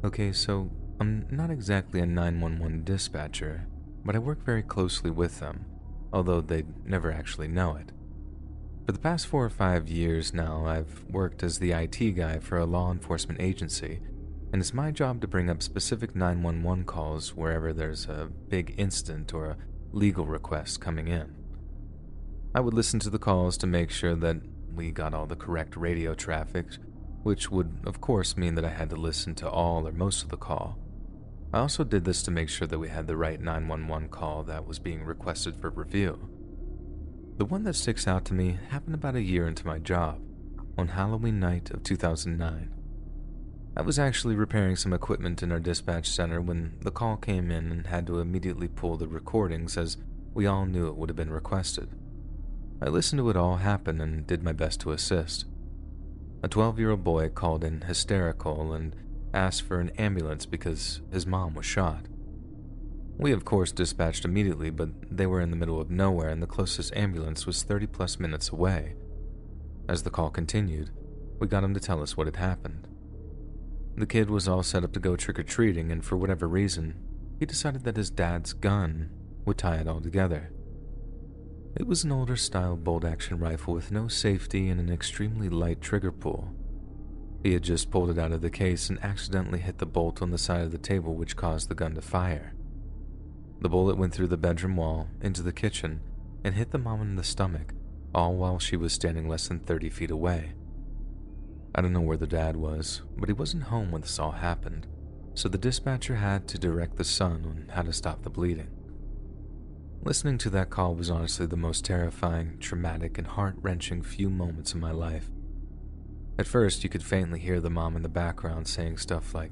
Okay, so I'm not exactly a 911 dispatcher, but I work very closely with them, although they'd never actually know it. For the past 4 or 5 years now, I've worked as the IT guy for a law enforcement agency, and it's my job to bring up specific 911 calls wherever there's a big incident or a legal request coming in. I would listen to the calls to make sure that we got all the correct radio traffic, which would, of course, mean that I had to listen to all or most of the call. I also did this to make sure that we had the right 911 call that was being requested for review. The one that sticks out to me happened about a year into my job, on Halloween night of 2009. I was actually repairing some equipment in our dispatch center when the call came in and had to immediately pull the recordings as we all knew it would have been requested. I listened to it all happen and did my best to assist. A 12-year-old boy called in hysterical and asked for an ambulance because his mom was shot. We of course dispatched immediately, but they were in the middle of nowhere and the closest ambulance was 30 plus minutes away. As the call continued, we got him to tell us what had happened. The kid was all set up to go trick-or-treating, and for whatever reason, he decided that his dad's gun would tie it all together. It was an older style bolt-action rifle with no safety and an extremely light trigger pull. He had just pulled it out of the case and accidentally hit the bolt on the side of the table, which caused the gun to fire. The bullet went through the bedroom wall, into the kitchen, and hit the mom in the stomach, all while she was standing less than 30 feet away. I don't know where the dad was, but he wasn't home when this all happened, so the dispatcher had to direct the son on how to stop the bleeding. Listening to that call was honestly the most terrifying, traumatic, and heart-wrenching few moments of my life. At first, you could faintly hear the mom in the background saying stuff like,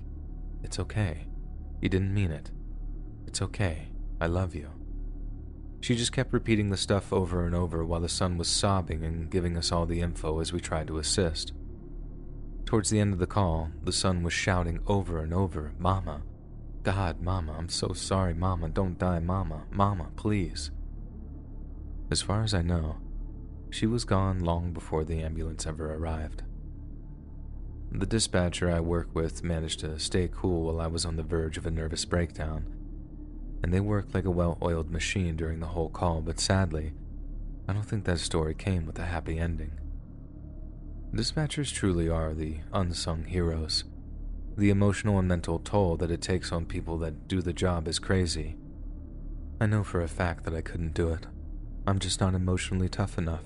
"It's okay. You didn't mean it. It's okay. I love you." She just kept repeating the stuff over and over while the son was sobbing and giving us all the info as we tried to assist. Towards the end of the call, the son was shouting over and over, "Mama. God, Mama, I'm so sorry, Mama, don't die, Mama, Mama, please." As far as I know, she was gone long before the ambulance ever arrived. The dispatcher I work with managed to stay cool while I was on the verge of a nervous breakdown, and they worked like a well-oiled machine during the whole call, but sadly, I don't think that story came with a happy ending. Dispatchers truly are the unsung heroes. The emotional and mental toll that it takes on people that do the job is crazy. I know for a fact that I couldn't do it. I'm just not emotionally tough enough.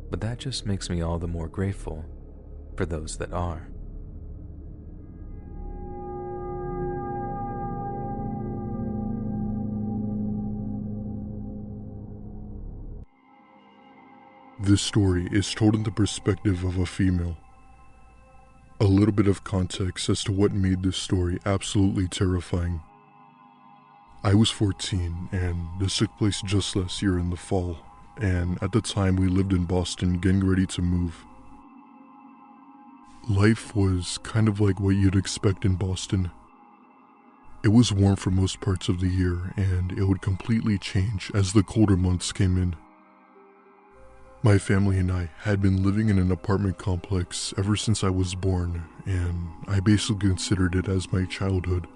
But that just makes me all the more grateful for those that are. This story is told in the perspective of a female. A little bit of context as to what made this story absolutely terrifying. I was 14 and this took place just last year in the fall, and at the time we lived in Boston getting ready to move. Life was kind of like what you'd expect in Boston. It was warm for most parts of the year, and it would completely change as the colder months came in. My family and I had been living in an apartment complex ever since I was born, and I basically considered it as my childhood.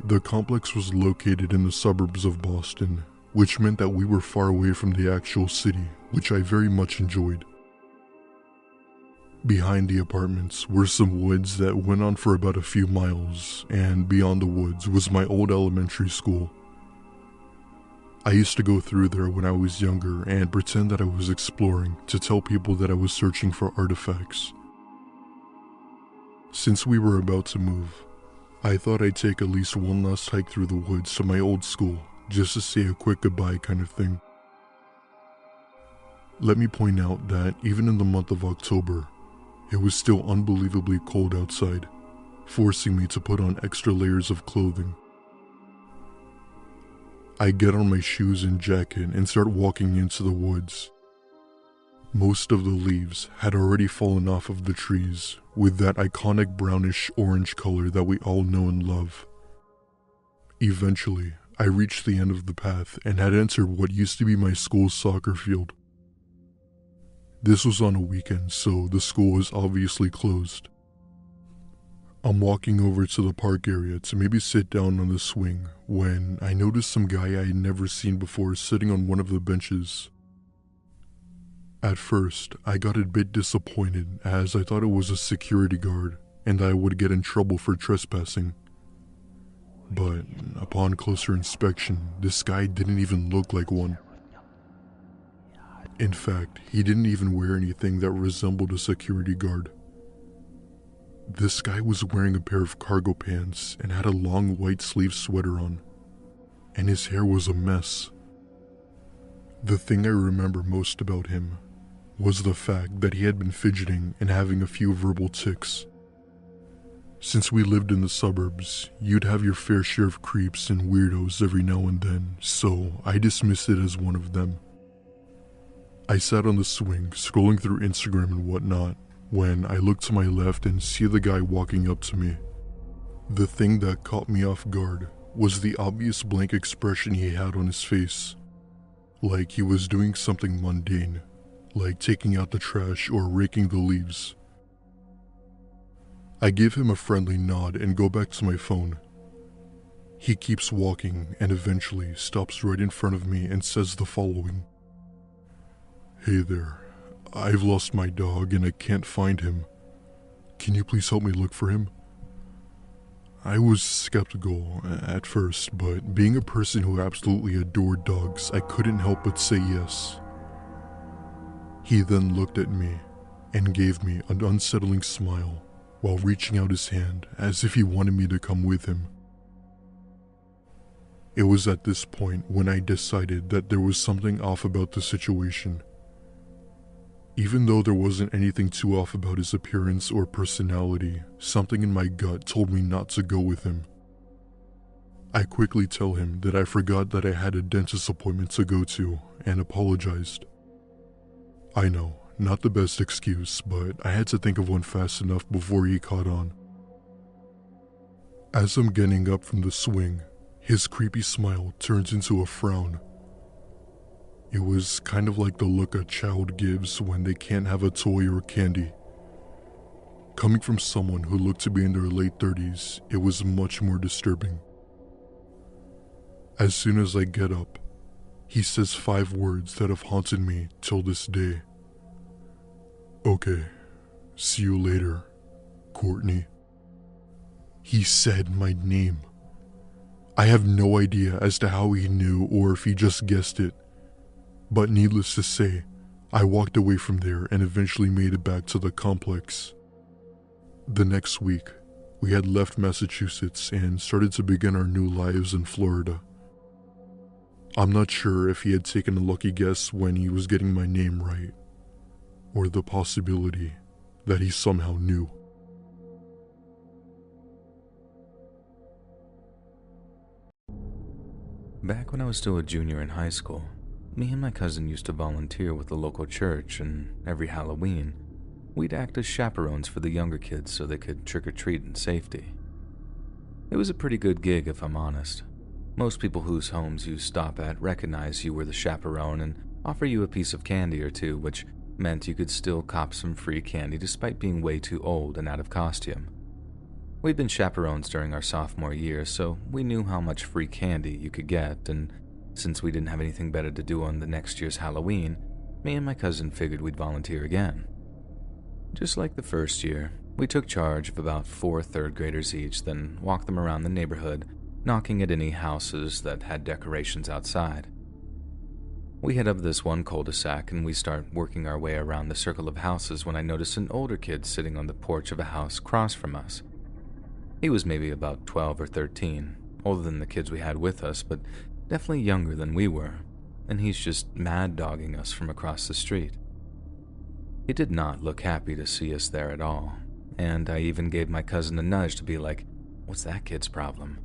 The complex was located in the suburbs of Boston, which meant that we were far away from the actual city, which I very much enjoyed. Behind the apartments were some woods that went on for about a few miles, and beyond the woods was my old elementary school. I used to go through there when I was younger and pretend that I was exploring to tell people that I was searching for artifacts. Since we were about to move, I thought I'd take at least one last hike through the woods to my old school, just to say a quick goodbye kind of thing. Let me point out that even in the month of October, it was still unbelievably cold outside, forcing me to put on extra layers of clothing. I get on my shoes and jacket and start walking into the woods. Most of the leaves had already fallen off of the trees, with that iconic brownish orange color that we all know and love. Eventually, I reached the end of the path and had entered what used to be my school's soccer field. This was on a weekend, so the school was obviously closed. I'm walking over to the park area to maybe sit down on the swing when I noticed some guy I had never seen before sitting on one of the benches. At first, I got a bit disappointed as I thought it was a security guard and I would get in trouble for trespassing. But upon closer inspection, this guy didn't even look like one. In fact, he didn't even wear anything that resembled a security guard. This guy was wearing a pair of cargo pants and had a long white sleeve sweater on, and his hair was a mess. The thing I remember most about him was the fact that he had been fidgeting and having a few verbal tics. Since we lived in the suburbs, you'd have your fair share of creeps and weirdos every now and then, so I dismissed it as one of them. I sat on the swing, scrolling through Instagram and whatnot, when I looked to my left and see the guy walking up to me. The thing that caught me off guard was the obvious blank expression he had on his face, like he was doing something mundane, like taking out the trash or raking the leaves. I give him a friendly nod and go back to my phone. He keeps walking and eventually stops right in front of me and says the following. "Hey there, I've lost my dog and I can't find him. Can you please help me look for him?" I was skeptical at first, but being a person who absolutely adored dogs, I couldn't help but say yes. He then looked at me and gave me an unsettling smile while reaching out his hand as if he wanted me to come with him. It was at this point when I decided that there was something off about the situation. Even though there wasn't anything too off about his appearance or personality, something in my gut told me not to go with him. I quickly tell him that I forgot that I had a dentist appointment to go to and apologized. I know, not the best excuse, but I had to think of one fast enough before he caught on. As I'm getting up from the swing, his creepy smile turns into a frown. It was kind of like the look a child gives when they can't have a toy or candy. Coming from someone who looked to be in their late 30s, it was much more disturbing. As soon as I get up, he says 5 words that have haunted me till this day. "Okay, see you later, Courtney." He said my name. I have no idea as to how he knew or if he just guessed it. But needless to say, I walked away from there and eventually made it back to the complex. The next week, we had left Massachusetts and started to begin our new lives in Florida. I'm not sure if he had taken a lucky guess when he was getting my name right, or the possibility that he somehow knew. Back when I was still a junior in high school, me and my cousin used to volunteer with the local church, and every Halloween, we'd act as chaperones for the younger kids so they could trick-or-treat in safety. It was a pretty good gig, if I'm honest. Most people whose homes you stop at recognize you were the chaperone and offer you a piece of candy or two, which meant you could still cop some free candy despite being way too old and out of costume. We'd been chaperones during our sophomore year, so we knew how much free candy you could get, and since we didn't have anything better to do on the next year's Halloween, me and my cousin figured we'd volunteer again. Just like the first year, we took charge of about 4 third graders each, then walked them around the neighborhood, knocking at any houses that had decorations outside. We head up this one cul-de-sac and we start working our way around the circle of houses when I notice an older kid sitting on the porch of a house across from us. He was maybe about 12 or 13, older than the kids we had with us, but definitely younger than we were, and he's just mad-dogging us from across the street. He did not look happy to see us there at all, and I even gave my cousin a nudge to be like, "What's that kid's problem?"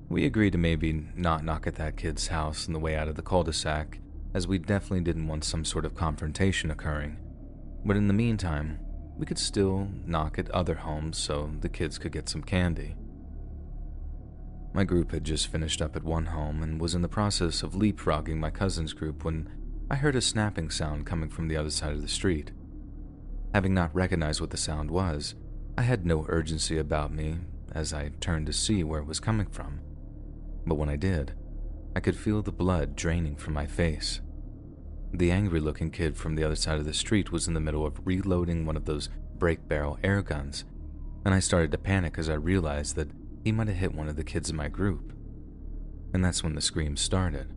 We agreed to maybe not knock at that kid's house on the way out of the cul-de-sac, as we definitely didn't want some sort of confrontation occurring. But in the meantime, we could still knock at other homes so the kids could get some candy. My group had just finished up at one home and was in the process of leapfrogging my cousin's group when I heard a snapping sound coming from the other side of the street. Having not recognized what the sound was, I had no urgency about me as I turned to see where it was coming from, but when I did, I could feel the blood draining from my face. The angry-looking kid from the other side of the street was in the middle of reloading one of those break-barrel air guns, and I started to panic as I realized that he might have hit one of the kids in my group. And that's when the screams started.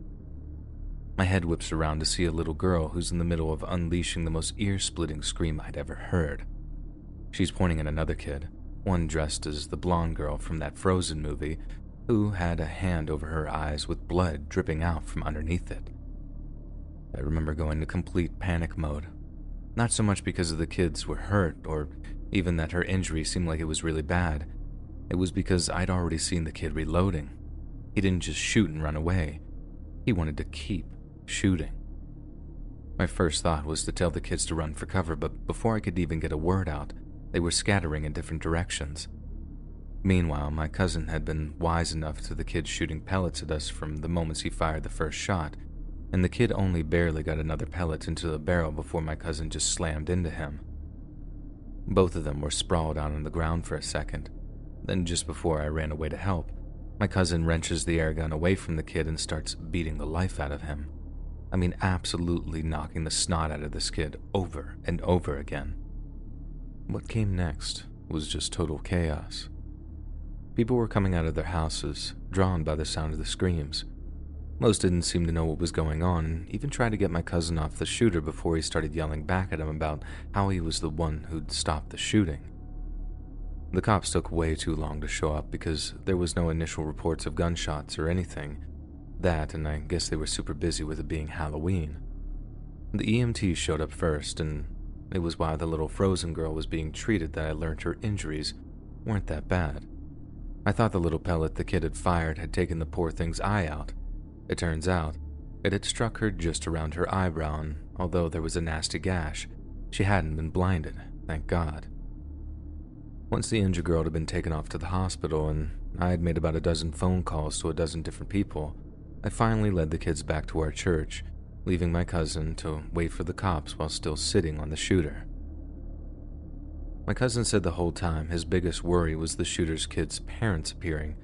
My head whips around to see a little girl who's in the middle of unleashing the most ear-splitting scream I'd ever heard. She's pointing at another kid, one dressed as the blonde girl from that Frozen movie, who had a hand over her eyes with blood dripping out from underneath it. I remember going to complete panic mode. Not so much because of the kids were hurt, or even that her injury seemed like it was really bad. It was because I'd already seen the kid reloading. He didn't just shoot and run away. He wanted to keep shooting. My first thought was to tell the kids to run for cover, but before I could even get a word out, they were scattering in different directions. Meanwhile, my cousin had been wise enough to the kid shooting pellets at us from the moments he fired the first shot, and the kid only barely got another pellet into the barrel before my cousin just slammed into him. Both of them were sprawled out on the ground for a second. Then just before I ran away to help, my cousin wrenches the air gun away from the kid and starts beating the life out of him. I mean, absolutely knocking the snot out of this kid over and over again. What came next was just total chaos. People were coming out of their houses, drawn by the sound of the screams. Most didn't seem to know what was going on, and even tried to get my cousin off the shooter before he started yelling back at him about how he was the one who'd stopped the shooting. The cops took way too long to show up because there was no initial reports of gunshots or anything. That, and I guess they were super busy with it being Halloween. The EMTs showed up first, and it was while the little Frozen girl was being treated that I learned her injuries weren't that bad. I thought the little pellet the kid had fired had taken the poor thing's eye out. It turns out, it had struck her just around her eyebrow, and although there was a nasty gash, she hadn't been blinded, thank God. Once the injured girl had been taken off to the hospital and I had made about a dozen phone calls to a dozen different people, I finally led the kids back to our church, leaving my cousin to wait for the cops while still sitting on the shooter. My cousin said the whole time his biggest worry was the shooter's kids' parents appearing,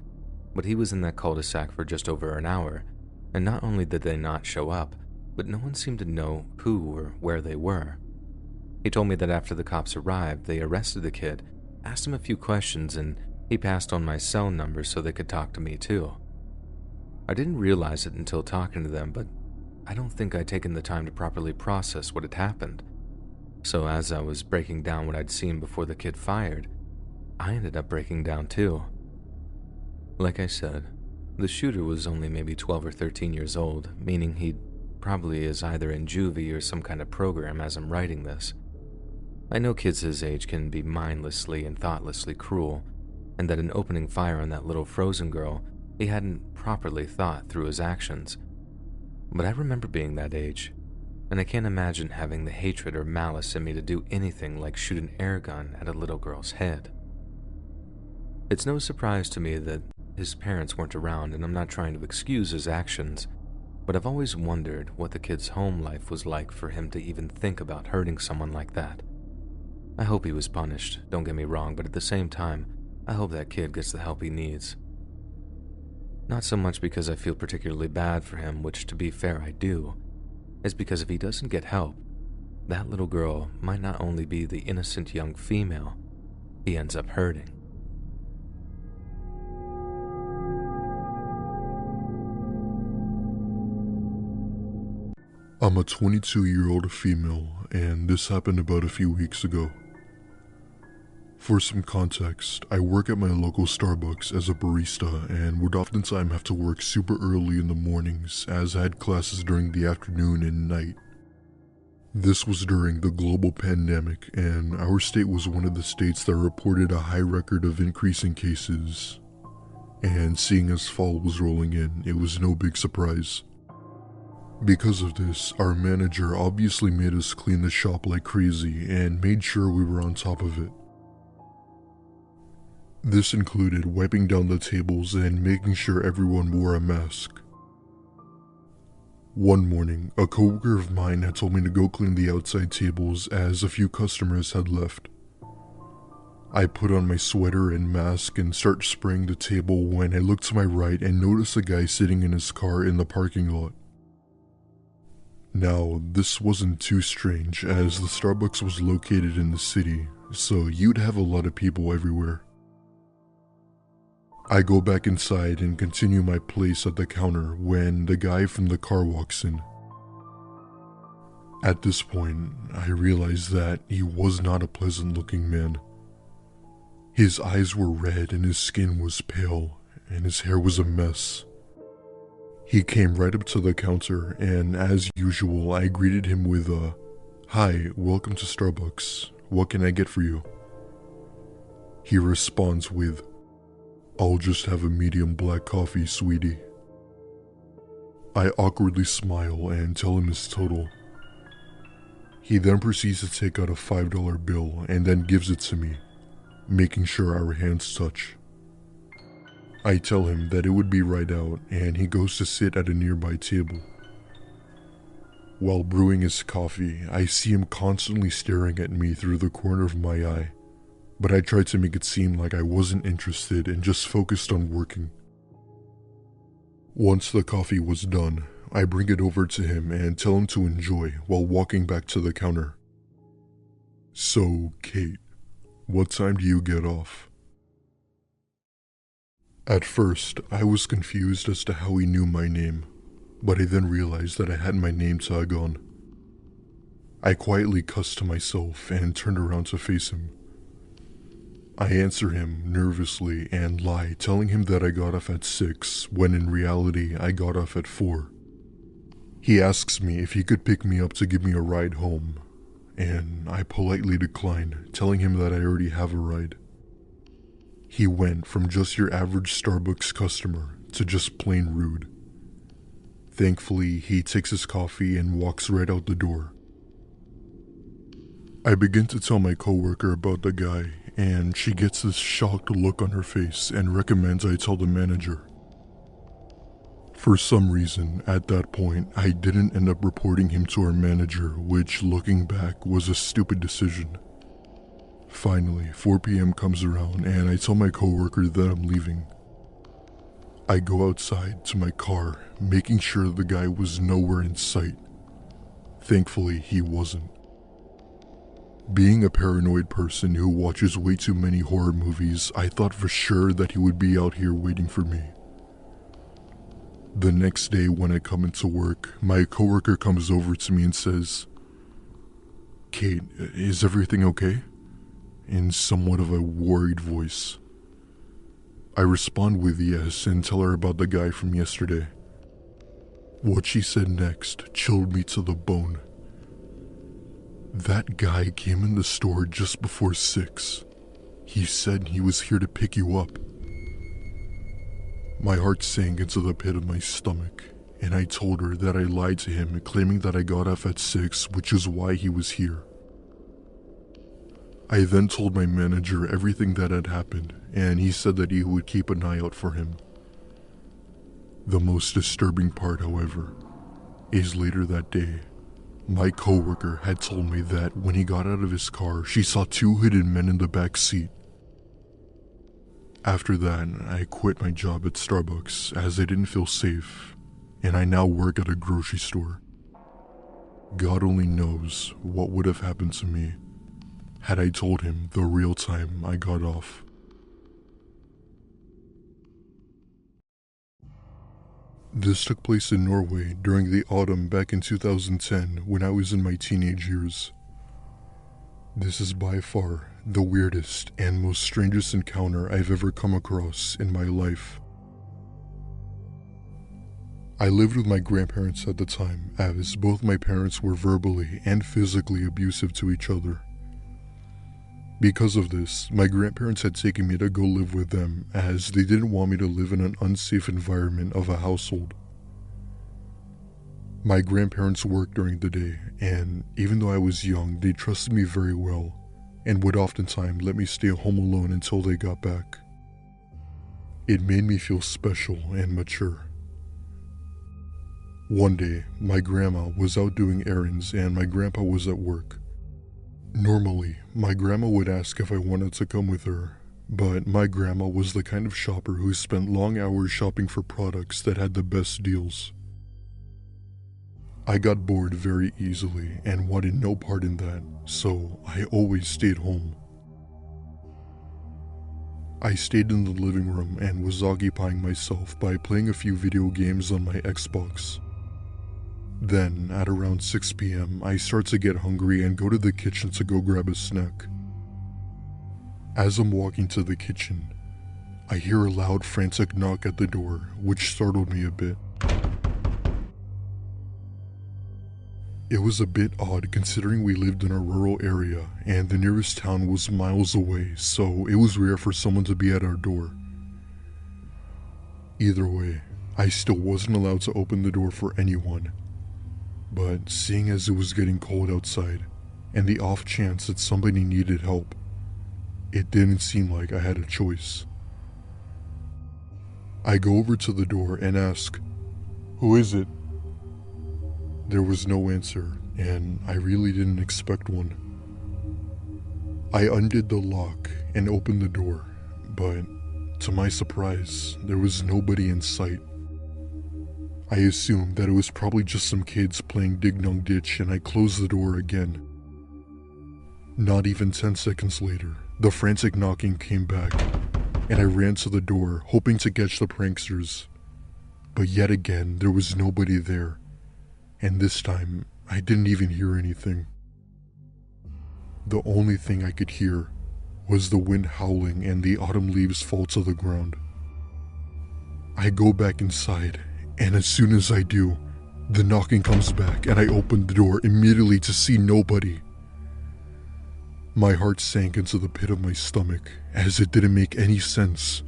but he was in that cul-de-sac for just over an hour, and not only did they not show up, but no one seemed to know who or where they were. He told me that after the cops arrived, they arrested the kid, asked him a few questions, and he passed on my cell number so they could talk to me too. I didn't realize it until talking to them, but I don't think I'd taken the time to properly process what had happened. So as I was breaking down what I'd seen before the kid fired, I ended up breaking down too. Like I said, the shooter was only maybe 12 or 13 years old, meaning he probably is either in juvie or some kind of program as I'm writing this. I know kids his age can be mindlessly and thoughtlessly cruel, and that in opening fire on that little Frozen girl, he hadn't properly thought through his actions. But I remember being that age, and I can't imagine having the hatred or malice in me to do anything like shoot an air gun at a little girl's head. It's no surprise to me that his parents weren't around, and I'm not trying to excuse his actions, but I've always wondered what the kid's home life was like for him to even think about hurting someone like that. I hope he was punished, don't get me wrong, but at the same time, I hope that kid gets the help he needs. Not so much because I feel particularly bad for him, which to be fair I do, is because if he doesn't get help, that little girl might not only be the innocent young female he ends up hurting. I'm a 22-year-old female, and this happened about a few weeks ago. For some context, I work at my local Starbucks as a barista and would oftentimes have to work super early in the mornings as I had classes during the afternoon and night. This was during the global pandemic, and our state was one of the states that reported a high record of increasing cases. And seeing as fall was rolling in, it was no big surprise. Because of this, our manager obviously made us clean the shop like crazy and made sure we were on top of it. This included wiping down the tables and making sure everyone wore a mask. One morning, a coworker of mine had told me to go clean the outside tables as a few customers had left. I put on my sweater and mask and start spraying the table when I look to my right and notice a guy sitting in his car in the parking lot. Now, this wasn't too strange as the Starbucks was located in the city, so you'd have a lot of people everywhere. I go back inside and continue my place at the counter when the guy from the car walks in. At this point, I realize that he was not a pleasant-looking man. His eyes were red and his skin was pale, and his hair was a mess. He came right up to the counter, and as usual, I greeted him with a, "Hi, welcome to Starbucks. What can I get for you?" He responds with, "I'll just have a medium black coffee, sweetie." I awkwardly smile and tell him his total. He then proceeds to take out a $5 bill and then gives it to me, making sure our hands touch. I tell him that it would be right out, and he goes to sit at a nearby table. While brewing his coffee, I see him constantly staring at me through the corner of my eye, but I tried to make it seem like I wasn't interested and just focused on working. Once the coffee was done, I bring it over to him and tell him to enjoy while walking back to the counter. "So, Kate, what time do you get off?" At first, I was confused as to how he knew my name, but I then realized that I had my name tag on. I quietly cussed to myself and turned around to face him. I answer him nervously and lie, telling him that I got off at 6, when in reality I got off at 4. He asks me if he could pick me up to give me a ride home, and I politely declined, telling him that I already have a ride. He went from just your average Starbucks customer to just plain rude. Thankfully, he takes his coffee and walks right out the door. I begin to tell my coworker about the guy, and she gets this shocked look on her face and recommends I tell the manager. For some reason, at that point, I didn't end up reporting him to our manager, which, looking back, was a stupid decision. Finally, 4 p.m. comes around and I tell my coworker that I'm leaving. I go outside to my car, making sure the guy was nowhere in sight. Thankfully, he wasn't. Being a paranoid person who watches way too many horror movies, I thought for sure that he would be out here waiting for me. The next day when I come into work, my coworker comes over to me and says, "Kate, is everything okay?" in somewhat of a worried voice. I respond with yes and tell her about the guy from yesterday. What she said next chilled me to the bone. That guy came in the store just before 6. He said he was here to pick you up. My heart sank into the pit of my stomach, and I told her that I lied to him, claiming that I got off at 6, which is why he was here. I then told my manager everything that had happened, and he said that he would keep an eye out for him. The most disturbing part, however, is later that day, my coworker had told me that when he got out of his car, she saw 2 hidden men in the back seat. After that, I quit my job at Starbucks as I didn't feel safe, and I now work at a grocery store. God only knows what would have happened to me had I told him the real time I got off. This took place in Norway during the autumn back in 2010 when I was in my teenage years. This is by far the weirdest and most strangest encounter I've ever come across in my life. I lived with my grandparents at the time, as both my parents were verbally and physically abusive to each other. Because of this, my grandparents had taken me to go live with them as they didn't want me to live in an unsafe environment of a household. My grandparents worked during the day, and even though I was young, they trusted me very well and would oftentimes let me stay home alone until they got back. It made me feel special and mature. One day, my grandma was out doing errands and my grandpa was at work. Normally, my grandma would ask if I wanted to come with her, but my grandma was the kind of shopper who spent long hours shopping for products that had the best deals. I got bored very easily and wanted no part in that, so I always stayed home. I stayed in the living room and was occupying myself by playing a few video games on my Xbox. Then, at around 6 p.m., I start to get hungry and go to the kitchen to go grab a snack. As I'm walking to the kitchen, I hear a loud, frantic knock at the door, which startled me a bit. It was a bit odd considering we lived in a rural area and the nearest town was miles away, so it was rare for someone to be at our door. Either way, I still wasn't allowed to open the door for anyone. But seeing as it was getting cold outside, and the off chance that somebody needed help, it didn't seem like I had a choice. I go over to the door and ask, "Who is it?" There was no answer, and I really didn't expect one. I undid the lock and opened the door, but to my surprise, there was nobody in sight. I assumed that it was probably just some kids playing Dig Dong Ditch, and I closed the door again. Not even 10 seconds later, the frantic knocking came back, and I ran to the door, hoping to catch the pranksters. But yet again, there was nobody there, and this time, I didn't even hear anything. The only thing I could hear was the wind howling and the autumn leaves fall to the ground. I go back inside, and as soon as I do, the knocking comes back and I open the door immediately to see nobody. My heart sank into the pit of my stomach as it didn't make any sense.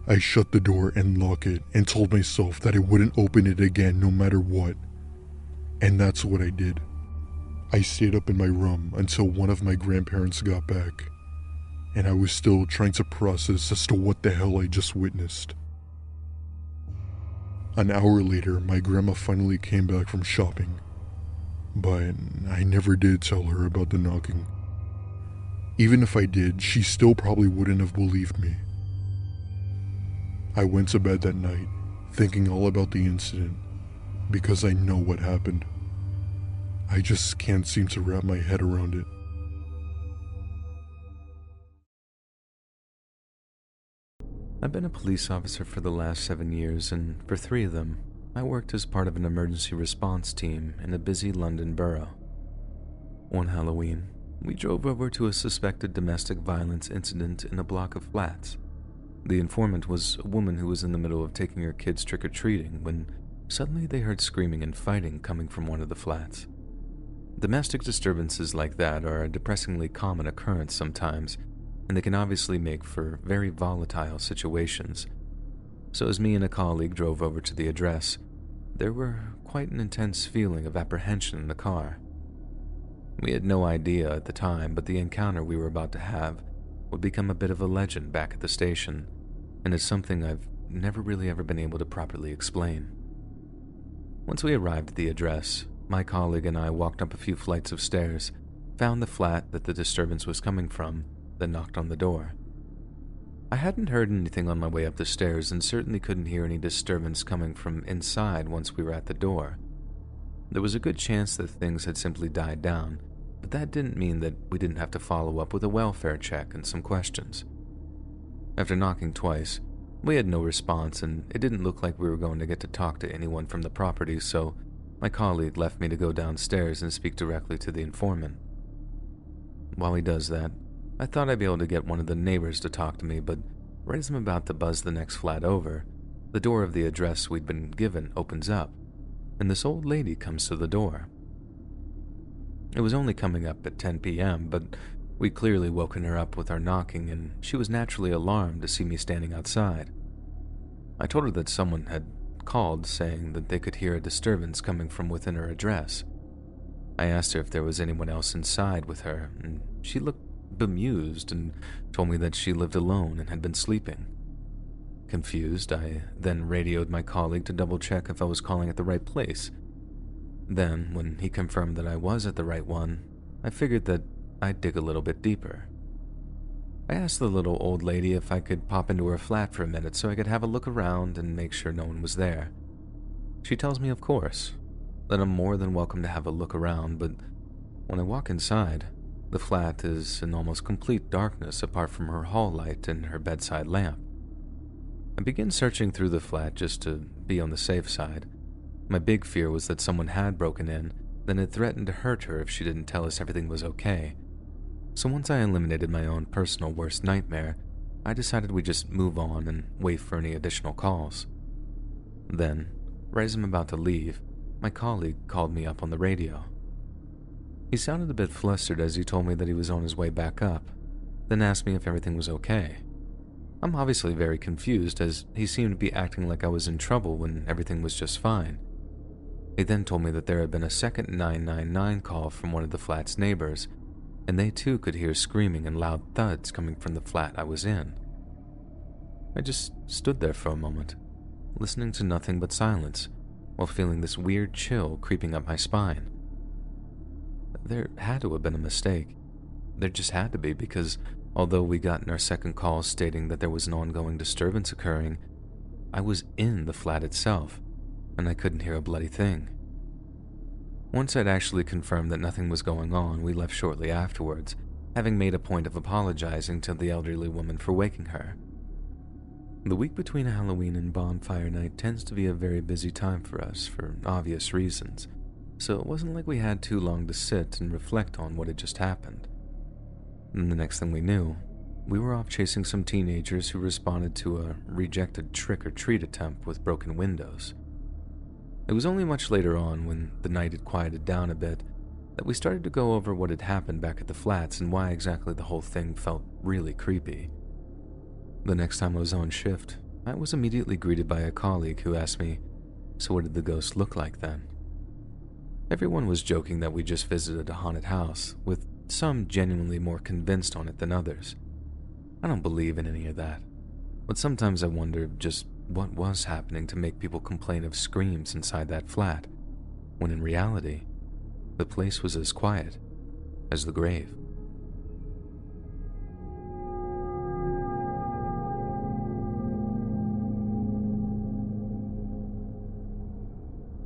I shut the door and locked it and told myself that I wouldn't open it again no matter what. And that's what I did. I stayed up in my room until one of my grandparents got back, and I was still trying to process as to what the hell I just witnessed. An hour later, my grandma finally came back from shopping, but I never did tell her about the knocking. Even if I did, she still probably wouldn't have believed me. I went to bed that night, thinking all about the incident, because I know what happened. I just can't seem to wrap my head around it. I've been a police officer for the last 7 years, and for 3 of them, I worked as part of an emergency response team in a busy London borough. One Halloween, we drove over to a suspected domestic violence incident in a block of flats. The informant was a woman who was in the middle of taking her kids trick-or-treating when suddenly they heard screaming and fighting coming from one of the flats. Domestic disturbances like that are a depressingly common occurrence sometimes, and they can obviously make for very volatile situations. So as me and a colleague drove over to the address, there were quite an intense feeling of apprehension in the car. We had no idea at the time, but the encounter we were about to have would become a bit of a legend back at the station, and is something I've never really ever been able to properly explain. Once we arrived at the address, my colleague and I walked up a few flights of stairs, found the flat that the disturbance was coming from, then knocked on the door. I hadn't heard anything on my way up the stairs and certainly couldn't hear any disturbance coming from inside once we were at the door. There was a good chance that things had simply died down, but that didn't mean that we didn't have to follow up with a welfare check and some questions. After knocking twice, we had no response, and it didn't look like we were going to get to talk to anyone from the property, so my colleague left me to go downstairs and speak directly to the informant. While he does that, I thought I'd be able to get one of the neighbors to talk to me, but right as I'm about to buzz the next flat over, the door of the address we'd been given opens up, and this old lady comes to the door. It was only coming up at 10 p.m., but we'd clearly woken her up with our knocking, and she was naturally alarmed to see me standing outside. I told her that someone had called saying that they could hear a disturbance coming from within her address. I asked her if there was anyone else inside with her, and she looked bemused and told me that she lived alone and had been sleeping. Confused, I then radioed my colleague to double-check if I was calling at the right place. Then, when he confirmed that I was at the right one, I figured that I'd dig a little bit deeper. I asked the little old lady if I could pop into her flat for a minute so I could have a look around and make sure no one was there. She tells me, of course, that I'm more than welcome to have a look around, but when I walk inside, the flat is in almost complete darkness apart from her hall light and her bedside lamp. I begin searching through the flat just to be on the safe side. My big fear was that someone had broken in, then had threatened to hurt her if she didn't tell us everything was okay. So once I eliminated my own personal worst nightmare, I decided we'd just move on and wait for any additional calls. Then, right as I'm about to leave, my colleague called me up on the radio. He sounded a bit flustered as he told me that he was on his way back up, then asked me if everything was okay. I'm obviously very confused as he seemed to be acting like I was in trouble when everything was just fine. He then told me that there had been a second 999 call from one of the flat's neighbors, and they too could hear screaming and loud thuds coming from the flat I was in. I just stood there for a moment, listening to nothing but silence, while feeling this weird chill creeping up my spine. There had to have been a mistake. There just had to be, because although we got in our second call stating that there was an ongoing disturbance occurring, I was in the flat itself, and I couldn't hear a bloody thing. Once I'd actually confirmed that nothing was going on, we left shortly afterwards, having made a point of apologizing to the elderly woman for waking her. The week between Halloween and Bonfire Night tends to be a very busy time for us for obvious reasons, so it wasn't like we had too long to sit and reflect on what had just happened. And the next thing we knew, we were off chasing some teenagers who responded to a rejected trick-or-treat attempt with broken windows. It was only much later on, when the night had quieted down a bit, that we started to go over what had happened back at the flats and why exactly the whole thing felt really creepy. The next time I was on shift, I was immediately greeted by a colleague who asked me, "So what did the ghost look like then?" Everyone was joking that we just visited a haunted house, with some genuinely more convinced on it than others. I don't believe in any of that, but sometimes I wonder just what was happening to make people complain of screams inside that flat, when in reality, the place was as quiet as the grave.